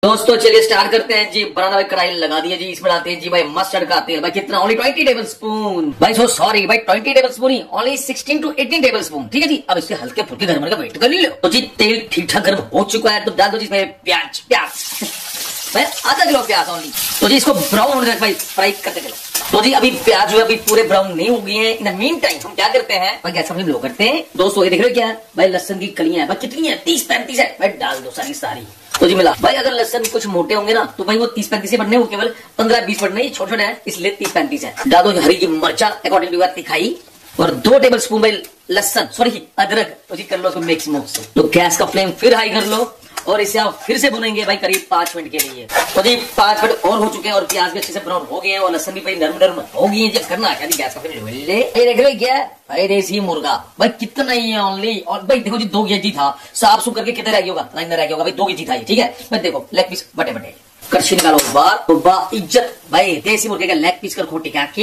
दोस्तों चलिए स्टार्ट करते हैं जी। बनाना भाई कढ़ाई लगा दिया जी, इसमें डालते हैं जी भाई मस्टर्ड का तेल। भाई कितना? Only 20 table spoon. भाई सो सॉरी भाई 20 table spoon he, only 16 to 18 table spoon. ठीक है जी। अब इसके हल्के फुल्के गर्म का वेट कर लो। तो जी तेल ठीक ठाक गर्म हो चुका है, तो डाल दो जी इसमें प्याज। भाई आधा किलो प्याज ओनली। तो जी इसको ब्राउन होने तक भाई फ्राई करते चलो। तो जी अभी प्याज जो है अभी पूरे ब्राउन नहीं हो गए हैं। इन द मीन टाइम हम क्या करते हैं भाई, गैस फ्लेम लो करते हैं। दोस्तों ये देख रहे हो क्या है भाई, लहसुन की कलियां है भाई, कितनी है? 30-35 है भाई, डाल दो सारी। तो जी मिला भाई। अगर लहसुन कुछ मोटे होंगे ना तो भाई वो 30-35 से बढ़ने, वो केवल 15-20 बढ़ने, छोटे छोटे है इसलिए 30-35 है। डाल दो हरी की मिर्चा अकॉर्डिंग टू दिखाई, और 2 टेबल स्पून भाई लहसुन सॉरी अदरक। तो जी कर लो उसको मिक्स मुक्स। तो गैस का फ्लेम फिर हाई कर लो और इसे आप फिर से भुनेंगे भाई करीब 5 मिनट के लिए। तो जी 5 मिनट और हो चुके हैं और प्याज भी अच्छे से ब्राउन हो गए हैं और लहसुन भी भाई नरम हो गई है। जब करना क्या जी, गैस का फ्लेम ले ये देख रहे क्या भाई, देसी मुर्गा भाई कितना ही है ओनली। और भाई देखो जी 2 kg था, साफ सुख करके कितना रह गया होगा? रह गया होगा भाई, 2 kg था ये। ठीक है भाई, देखो लेग पीस बटे कड़छी निकालो बार इज्जत भाई। देसी मुर्गे का लेग पीस कर खोटी काट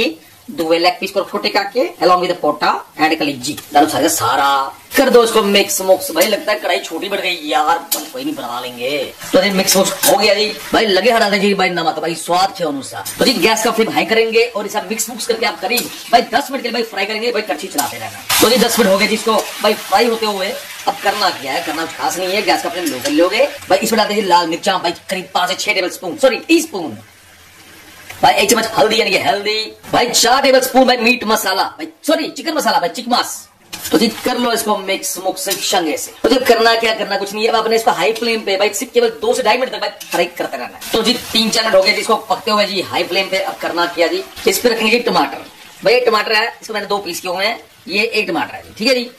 2 लेग पीस को छोटे काट along with Paonta and Khilji डालो सारा कर दो इसको मिक्स मुक्स। भाई लगता है कढ़ाई छोटी बढ़ गई यार, कोई नहीं बना लेंगे। तो जी मिक्स मुक्स हो गया जी भाई। लगे हटा देंगे भाई नमक भाई स्वाद के अनुसार। तो जी गैस का फ्लेम हाई करेंगे और इसे मिक्स मुक्स करके आप करीब भाई 10 मिनट के लिए भाई फ्राई करेंगे भाई, कड़छी चलाते रहना। तो जी 10 मिनट हो गए जिसको भाई फ्राई होते हुए। अब करना क्या है, करना खास नहीं है। गैस का फ्लेम लो कर लोगे भाई। इसमें डालते हैं लाल मिर्चा भाई करीब 5 से 6 टेबल स्पून सॉरी टीस्पून भाई। 1 चम्मच हल्दी यानी हेल्दी भाई। 4 टेबल स्पून भाई मीट मसाला भाई सॉरी चिकन मसाला भाई चिकमास। तो जी कर लो इसको मिक्स मुक्स शंगे से। तो जी करना क्या, करना कुछ नहीं है। अब आपने इसको हाई फ्लेम पे भाई सिर्फ केवल 2 से 2.5 मिनट तक भाई फ्राई करते रहना है। तो जी 3-4 मिनट हो गए जिसको पकते हुए जी हाई फ्लेम पे। अब करना क्या जी, इस पे रखेंगे टमाटर भाई। टमाटर है इसको मैंने 2 पीस किए हुए हैं, ये 1 टमाटर है जी। ठीक है जी,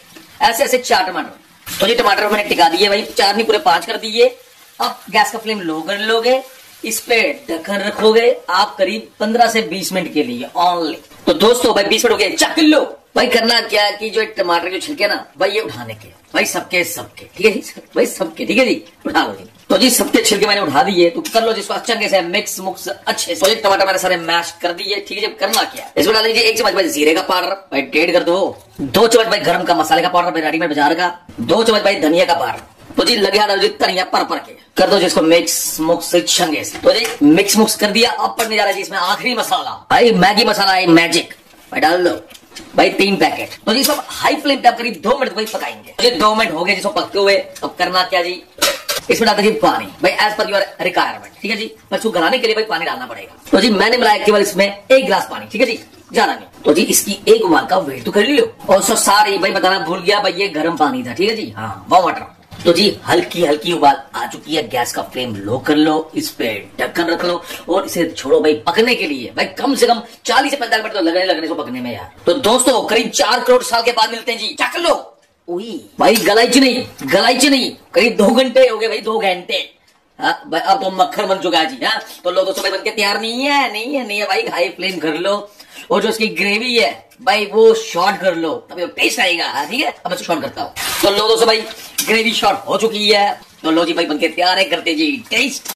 ऐसे 4 टमाटर। तो जी टमाटर मैंने टिका दिए भाई, 4 नहीं पूरे 5 कर दिए। अब गैस का फ्लेम लो कर लोगे, इस पे ढक्कन रखोगे आप करीब 15 से 20 मिनट के लिए ओनली। तो दोस्तों भाई 20 मिनट हो गए, चख लो भाई। करना क्या है कि जो टमाटर जो छिलके ना भाई ये उठाने के भाई, सबके ठीक है जी भाई, सबके ठीक है जी, उठा लो जी। तो जी सबके छिलके मैंने उठा दिए। तो कर लो जिसको अच्छे से मिक्स मुक्स अच्छे से। टमाटर मैंने सारे मैश कर दिए। ठीक है, जब करना क्या, इसमें डाल दीजिए 1 चम्मच भाई जीरे का पाउडर भाई, 1.5 कर दो। 2 चम्मच भाई गरम का मसाले का पाउडर भाई, रेडीमेड बाजार का। 2 चम्मच भाई धनिया का पाउडर। तो जी लगे हाथ जी धनिया पर के कर दो जिसको मिक्स मुक्स छंगे से। तो जी मिक्स मुक्स कर दिया। अब पड़ने जा रहा है जी इसमें आखिरी मसाला भाई, मैगी मसाला है मैजिक भाई, डाल दो भाई 3 पैकेट। तो जी सब हाई फ्लेम पे आप करीब 2 मिनट भाई पकाएंगे। तो 2 मिनट हो गए जिसको पकते हुए। अब करना क्या जी, इसमें डालते हैं पानी भाई एज पर योर रिक्वायरमेंट। ठीक है जी, पर इसको गलाने के लिए भाई पानी डालना पड़ेगा। तो जी मैंने मिलाया केवल इसमें 1 गिलास पानी। ठीक है जी, ज्यादा नहीं। तो जी इसकी 1 उबाल का वेट तो कर लियो। और सारी भाई बताना भूल गया भाई, ये गर्म पानी था। ठीक है जी, हाँ वार्म वाटर। तो जी हल्की उबाल आ चुकी है। गैस का फ्लेम लो कर लो, इस पे ढक्कन रख लो और इसे छोड़ो भाई पकने के लिए भाई। कम से कम 40 से 45 मिनट तो लगने को पकने में यार। तो दोस्तों करीब 4 करोड़ साल के बाद मिलते हैं जी, चख लो। भाई गलाइची नहीं, करीब 2 घंटे हो गए भाई, 2 घंटे। भाई अब तो मक्खन बन चुका है जी। हाँ तो लो दोस्तों भाई बनके तैयार नहीं है भाई। हाई फ्लेम कर लो और जो इसकी ग्रेवी है भाई वो शॉर्ट कर लो, तभी टेस्ट आएगा। ठीक है, अब मैं शॉर्ट करता हूँ। तो लो दोस्तों भाई ग्रेवी शॉर्ट हो चुकी है। तो लो जी भाई बनके तैयार है, करते जी टेस्ट।